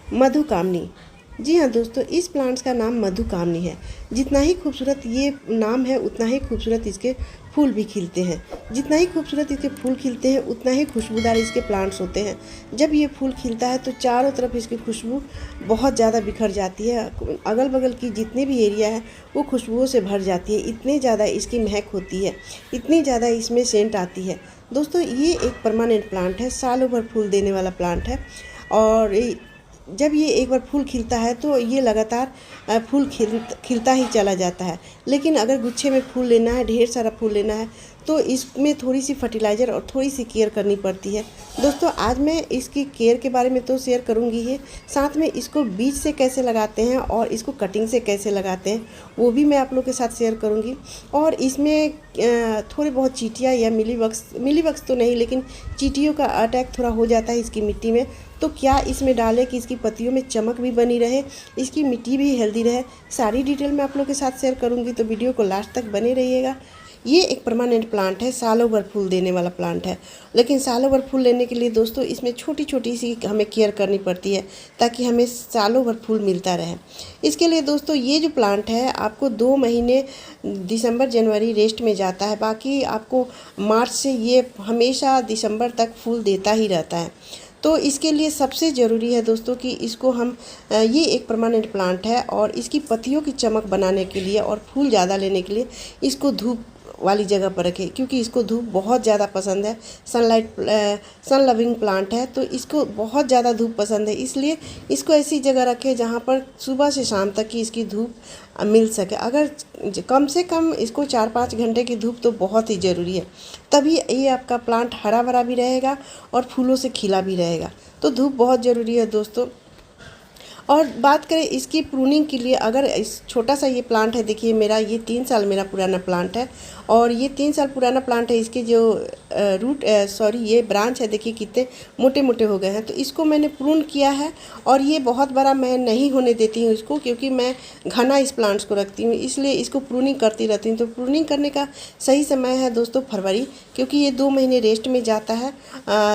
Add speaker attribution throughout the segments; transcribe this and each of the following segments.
Speaker 1: मधुकामनी। जी हाँ दोस्तों, इस प्लांट्स का नाम मधुकामनी है। जितना ही खूबसूरत ये नाम है उतना ही खूबसूरत इसके फूल भी खिलते हैं। जितना ही खूबसूरत इसके फूल खिलते हैं उतना ही खुशबूदार इसके प्लांट्स होते हैं। जब ये फूल खिलता है तो चारों तरफ इसकी खुशबू बहुत ज़्यादा बिखर जाती है। अगल बगल की जितने भी एरिया है वो खुशबुओं से भर जाती है। इतनी ज़्यादा इसकी महक होती है, इतनी ज़्यादा इसमें सेंट आती है। दोस्तों ये एक परमानेंट प्लांट है, सालों भर फूल देने वाला प्लांट है। और जब ये एक बार फूल खिलता है तो ये लगातार फूल खिलता ही चला जाता है। लेकिन अगर गुच्छे में फूल लेना है, ढेर सारा फूल लेना है, तो इसमें थोड़ी सी फर्टिलाइज़र और थोड़ी सी केयर करनी पड़ती है। दोस्तों आज मैं इसकी केयर के बारे में तो शेयर करूंगी ही, साथ में इसको बीज से कैसे लगाते हैं और इसको कटिंग से कैसे लगाते हैं वो भी मैं आप लोग के साथ शेयर करूंगी। और इसमें थोड़े बहुत चींटियाँ या मिलीबग्स तो नहीं, लेकिन चींटियों का अटैक थोड़ा हो जाता है इसकी मिट्टी में। तो क्या इसमें डालें कि इसकी पत्तियों में चमक भी बनी रहे, इसकी मिट्टी भी हेल्दी रहे, सारी डिटेल मैं आप लोग के साथ शेयर करूंगी। तो वीडियो को लास्ट तक बने रहिएगा। ये एक परमानेंट प्लांट है, सालों भर फूल देने वाला प्लांट है। लेकिन सालों भर फूल लेने के लिए दोस्तों इसमें छोटी छोटी सी हमें केयर करनी पड़ती है ताकि हमें सालों भर फूल मिलता रहे। इसके लिए दोस्तों ये जो प्लांट है आपको 2 महीने दिसंबर जनवरी रेस्ट में जाता है, बाकी आपको मार्च से ये हमेशा दिसंबर तक फूल देता ही रहता है। तो इसके लिए सबसे ज़रूरी है दोस्तों कि इसको हम ये एक परमानेंट प्लांट है और इसकी पत्तियों की चमक बनाने के लिए और फूल ज़्यादा लेने के लिए इसको धूप वाली जगह पर रखें, क्योंकि इसको धूप बहुत ज़्यादा पसंद है। सन लविंग प्लांट है तो इसको बहुत ज़्यादा धूप पसंद है, इसलिए इसको ऐसी जगह रखें जहाँ पर सुबह से शाम तक की इसकी धूप मिल सके। अगर कम से कम इसको 4-5 घंटे की धूप तो बहुत ही ज़रूरी है, तभी ये आपका प्लांट हरा भरा भी रहेगा और फूलों से खिला भी रहेगा। तो धूप बहुत ज़रूरी है दोस्तों। और बात करें इसकी प्रूनिंग के लिए, अगर इस छोटा सा ये प्लांट है, देखिए मेरा ये 3 साल मेरा पुराना प्लांट है और ये 3 साल पुराना प्लांट है। इसके जो ये ब्रांच है देखिए कितने मोटे मोटे हो गए हैं। तो इसको मैंने प्रून किया है और ये बहुत बड़ा मैं नहीं होने देती हूँ इसको, क्योंकि मैं घना इस प्लांट्स को रखती हूँ, इसलिए इसको प्रूनिंग करती रहती हूँ। तो प्रूनिंग करने का सही समय है दोस्तों फरवरी, क्योंकि ये 2 महीने रेस्ट में जाता है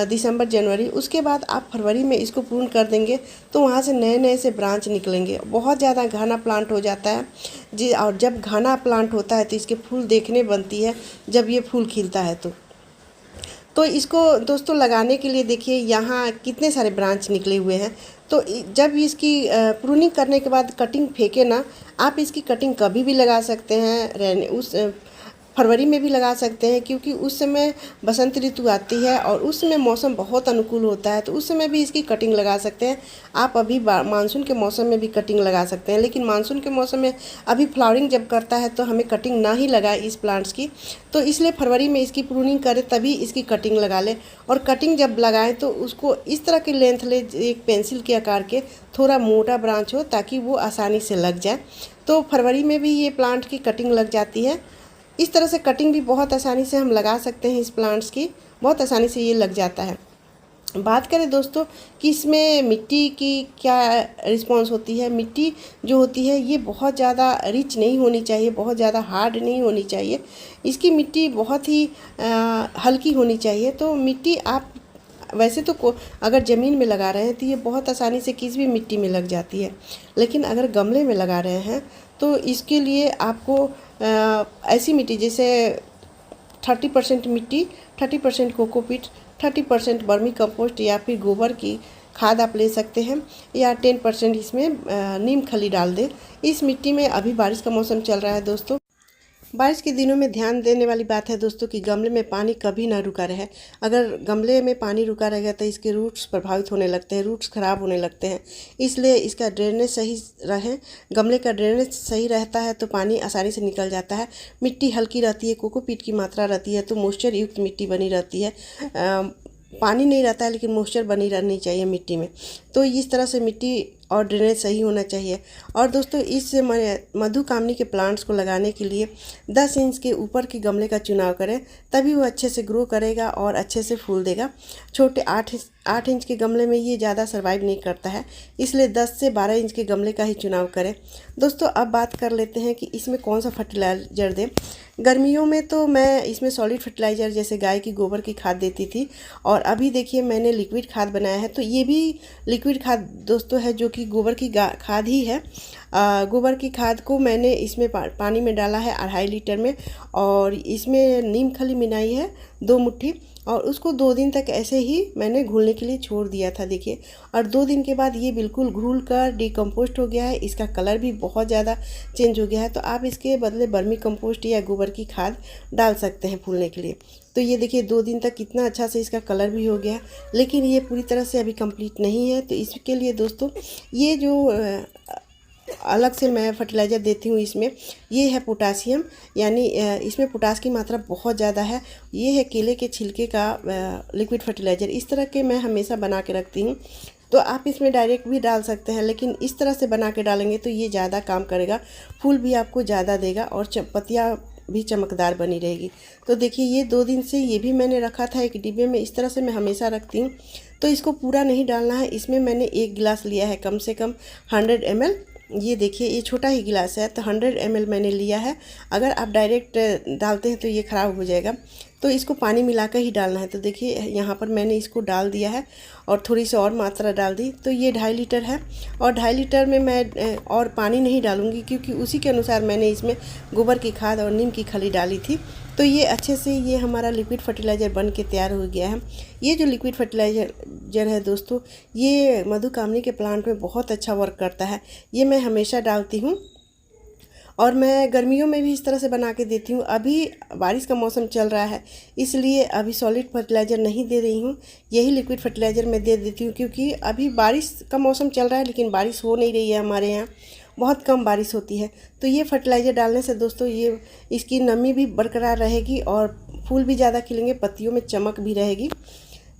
Speaker 1: दिसंबर जनवरी। उसके बाद आप फरवरी में इसको प्रून कर देंगे तो वहाँ से नए नए से ब्रांच निकलेंगे। बहुत ज़्यादा घना प्लांट हो जाता है जी, और जब घना प्लांट होता है तो इसके फूल देखने बनती है जब ये फूल खिलता है। तो इसको दोस्तों लगाने के लिए देखिए यहाँ कितने सारे ब्रांच निकले हुए हैं। तो जब इसकी प्रूनिंग करने के बाद कटिंग फेंके ना, आप इसकी कटिंग कभी भी लगा सकते हैं, फरवरी में भी लगा सकते हैं, क्योंकि उस समय बसंत ऋतु आती है और उस समय मौसम बहुत अनुकूल होता है। तो उस समय भी इसकी कटिंग लगा सकते हैं आप। अभी मानसून के मौसम में भी कटिंग लगा सकते हैं, लेकिन मानसून के मौसम में अभी फ्लावरिंग जब करता है तो हमें कटिंग ना ही लगाए इस प्लांट्स की। तो इसलिए फरवरी में इसकी प्रूनिंग करें तभी इसकी कटिंग लगा लें। और कटिंग जब लगाएं तो उसको इस तरह की लेंथ ले, एक पेंसिल के आकार के, थोड़ा मोटा ब्रांच हो ताकि वो आसानी से लग जाए। तो फरवरी में भी ये प्लांट की कटिंग लग जाती है। इस तरह से कटिंग भी बहुत आसानी से हम लगा सकते हैं इस प्लांट्स की, बहुत आसानी से ये लग जाता है। बात करें दोस्तों कि इसमें मिट्टी की क्या रिस्पॉन्स होती है। मिट्टी जो होती है ये बहुत ज़्यादा रिच नहीं होनी चाहिए, बहुत ज़्यादा हार्ड नहीं होनी चाहिए। इसकी मिट्टी बहुत ही हल्की होनी चाहिए। तो मिट्टी आप वैसे तो अगर ज़मीन में लगा रहे हैं तो ये बहुत आसानी से किसी भी मिट्टी में लग जाती है, लेकिन अगर गमले में लगा रहे हैं तो इसके लिए आपको ऐसी मिट्टी जैसे 30% मिट्टी, 30% कोकोपीट, 30% वर्मी कंपोस्ट या फिर गोबर की खाद आप ले सकते हैं, या 10% इसमें नीम खली डाल दें। इस मिट्टी में अभी बारिश का मौसम चल रहा है दोस्तों। बारिश के दिनों में ध्यान देने वाली बात है दोस्तों कि गमले में पानी कभी ना रुका रहे। अगर गमले में पानी रुका रहेगा तो इसके रूट्स प्रभावित होने लगते हैं, रूट्स खराब होने लगते हैं। इसलिए इसका ड्रेनेज सही रहे, गमले का ड्रेनेज सही रहता है तो पानी आसानी से निकल जाता है। मिट्टी हल्की रहती है, कोकोपीट की मात्रा रहती है, तो मॉइस्चर युक्त मिट्टी बनी रहती है। पानी नहीं रहता है लेकिन मॉइस्चर बनी रहनी चाहिए मिट्टी में। तो इस तरह से मिट्टी और ड्रेनेज सही होना चाहिए। और दोस्तों इस मधुकामनी के प्लांट्स को लगाने के लिए 10 इंच के ऊपर के गमले का चुनाव करें, तभी वो अच्छे से ग्रो करेगा और अच्छे से फूल देगा। छोटे 8 इंच के गमले में ये ज़्यादा सर्वाइव नहीं करता है, इसलिए 10 से 12 इंच के गमले का ही चुनाव करें। दोस्तों अब बात कर लेते हैं कि इसमें कौन सा फर्टिलाइज़र दें। गर्मियों में तो मैं इसमें सॉलिड फर्टिलाइज़र जैसे गाय की गोबर की खाद देती थी, और अभी देखिए मैंने लिक्विड खाद बनाया है। तो ये भी लिक्विड खाद दोस्तों है, जो कि गोबर की खाद ही है। गोबर की खाद को मैंने इसमें पानी में डाला है 2.5 लीटर में, और इसमें नीम खली मिलाई है 2 मुट्ठी, और उसको 2 दिन तक ऐसे ही मैंने घुलने के लिए छोड़ दिया था देखिए। और 2 दिन के बाद ये बिल्कुल घुल कर डिकम्पोस्ट हो गया है, इसका कलर भी बहुत ज़्यादा चेंज हो गया है। तो आप इसके बदले वर्मी कंपोस्ट या गोबर की खाद डाल सकते हैं फूलने के लिए। तो ये देखिए 2 दिन तक कितना अच्छा से इसका कलर भी हो गया, लेकिन ये पूरी तरह से अभी कंप्लीट नहीं है। तो इसके लिए दोस्तों ये जो अलग से मैं फर्टिलाइज़र देती हूँ इसमें, ये है पोटासियम, यानी इसमें पोटास की मात्रा बहुत ज़्यादा है। ये है केले के छिलके का लिक्विड फर्टिलाइज़र। इस तरह के मैं हमेशा बना के रखती हूँ। तो आप इसमें डायरेक्ट भी डाल सकते हैं, लेकिन इस तरह से बना के डालेंगे तो ये ज़्यादा काम करेगा, फूल भी आपको ज़्यादा देगा और पत्तियाँ भी चमकदार बनी रहेगी। तो देखिए ये 2 दिन से ये भी मैंने रखा था एक डिब्बे में, इस तरह से मैं हमेशा रखती हूँ। तो इसको पूरा नहीं डालना है, इसमें मैंने 1 गिलास लिया है, कम से कम 100 ml। ये देखिए ये छोटा ही गिलास है, तो 100 ml मैंने लिया है। अगर आप डायरेक्ट डालते हैं तो ये ख़राब हो जाएगा, तो इसको पानी मिलाकर ही डालना है। तो देखिए यहाँ पर मैंने इसको डाल दिया है और थोड़ी सी और मात्रा डाल दी। तो ये 2.5 लीटर है, और 2.5 लीटर में मैं और पानी नहीं डालूँगी, क्योंकि उसी के अनुसार मैंने इसमें गोबर की खाद और नीम की खली डाली थी। तो ये अच्छे से ये हमारा लिक्विड फर्टिलाइज़र बन के तैयार हो गया है। ये जो लिक्विड फर्टिलाइज़र है दोस्तों, ये मधुकामनी के प्लांट में बहुत अच्छा वर्क करता है। ये मैं हमेशा डालती हूँ, और मैं गर्मियों में भी इस तरह से बना के देती हूँ। अभी बारिश का मौसम चल रहा है, इसलिए अभी सॉलिड फर्टिलाइज़र नहीं दे रही हूँ, यही लिक्विड फर्टिलाइज़र मैं दे देती हूँ। क्योंकि अभी बारिश का मौसम चल रहा है, लेकिन बारिश हो नहीं रही है, हमारे यहाँ बहुत कम बारिश होती है। तो ये फर्टिलाइज़र डालने से दोस्तों ये इसकी नमी भी बरकरार रहेगी और फूल भी ज़्यादा खिलेंगे, पत्तियों में चमक भी रहेगी।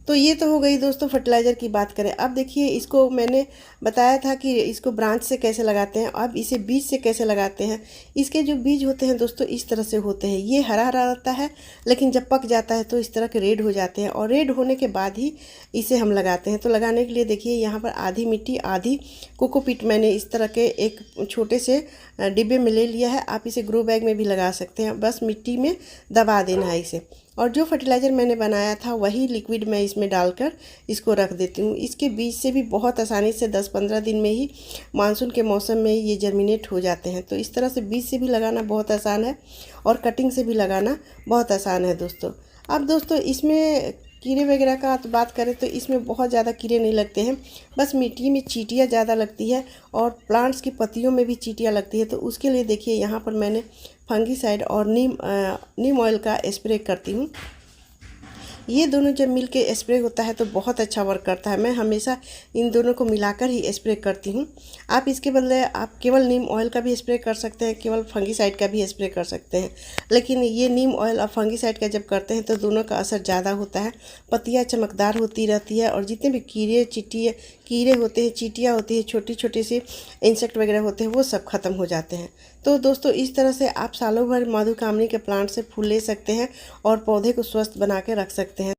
Speaker 1: तो ये तो हो गई दोस्तों फर्टिलाइज़र की बात करें। अब देखिए इसको मैंने बताया था कि इसको ब्रांच से कैसे लगाते हैं, अब इसे बीज से कैसे लगाते हैं। इसके जो बीज होते हैं दोस्तों इस तरह से होते हैं, ये हरा हरा रहता है, लेकिन जब पक जाता है तो इस तरह के रेड हो जाते हैं, और रेड होने के बाद ही इसे हम लगाते हैं। तो लगाने के लिए देखिए यहाँ पर आधी मिट्टी आधी कोकोपीट मैंने इस तरह के एक छोटे से डिब्बे में ले लिया है। आप इसे ग्रो बैग में भी लगा सकते हैं, बस मिट्टी में दबा देना है इसे। और जो फर्टिलाइज़र मैंने बनाया था वही लिक्विड मैं इसमें डालकर इसको रख देती हूँ। इसके बीज से भी बहुत आसानी से 10-15 दिन में ही मानसून के मौसम में ये जर्मिनेट हो जाते हैं। तो इस तरह से बीज से भी लगाना बहुत आसान है, और कटिंग से भी लगाना बहुत आसान है दोस्तों। अब दोस्तों इसमें कीड़े वगैरह का तो बात करें तो इसमें बहुत ज़्यादा कीड़े नहीं लगते हैं, बस मिट्टी में चींटियाँ ज़्यादा लगती है, और प्लांट्स की पत्तियों में भी चींटियाँ लगती है। तो उसके लिए देखिए यहाँ पर मैंने फंगीसाइड और नीम ऑयल का स्प्रे करती हूँ। ये दोनों जब मिल के स्प्रे होता है तो बहुत अच्छा वर्क करता है। मैं हमेशा इन दोनों को मिलाकर ही स्प्रे करती हूँ। आप इसके बदले आप केवल नीम ऑयल का भी स्प्रे कर सकते हैं, केवल फंगीसाइड का भी स्प्रे कर सकते हैं, लेकिन ये नीम ऑयल और फंगीसाइड का जब करते हैं तो दोनों का असर ज़्यादा होता है। पत्तियाँ चमकदार होती रहती है, और जितने भी कीड़े होते हैं, चींटियाँ होती है, छोटी छोटी सी इंसेक्ट वगैरह होते हैं, वो सब खत्म हो जाते हैं। तो दोस्तों इस तरह से आप सालों भर मधुकामनी के प्लांट से फूल ले सकते हैं और पौधे को स्वस्थ बना के रख सकते हैं।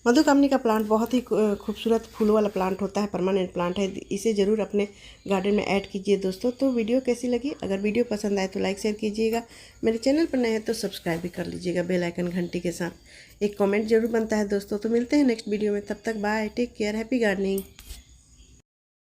Speaker 1: मधुकामनी का प्लांट बहुत ही खूबसूरत फूलों वाला प्लांट होता है, परमानेंट प्लांट है। इसे ज़रूर अपने गार्डन में ऐड कीजिए दोस्तों। तो वीडियो कैसी लगी? अगर वीडियो पसंद आए तो लाइक शेयर कीजिएगा, मेरे चैनल पर नए हैं तो सब्सक्राइब भी कर लीजिएगा बेल आइकन घंटी के साथ। एक कमेंट जरूर बनता है दोस्तों। तो मिलते हैं नेक्स्ट वीडियो में, तब तक bye, take care, happy gardening.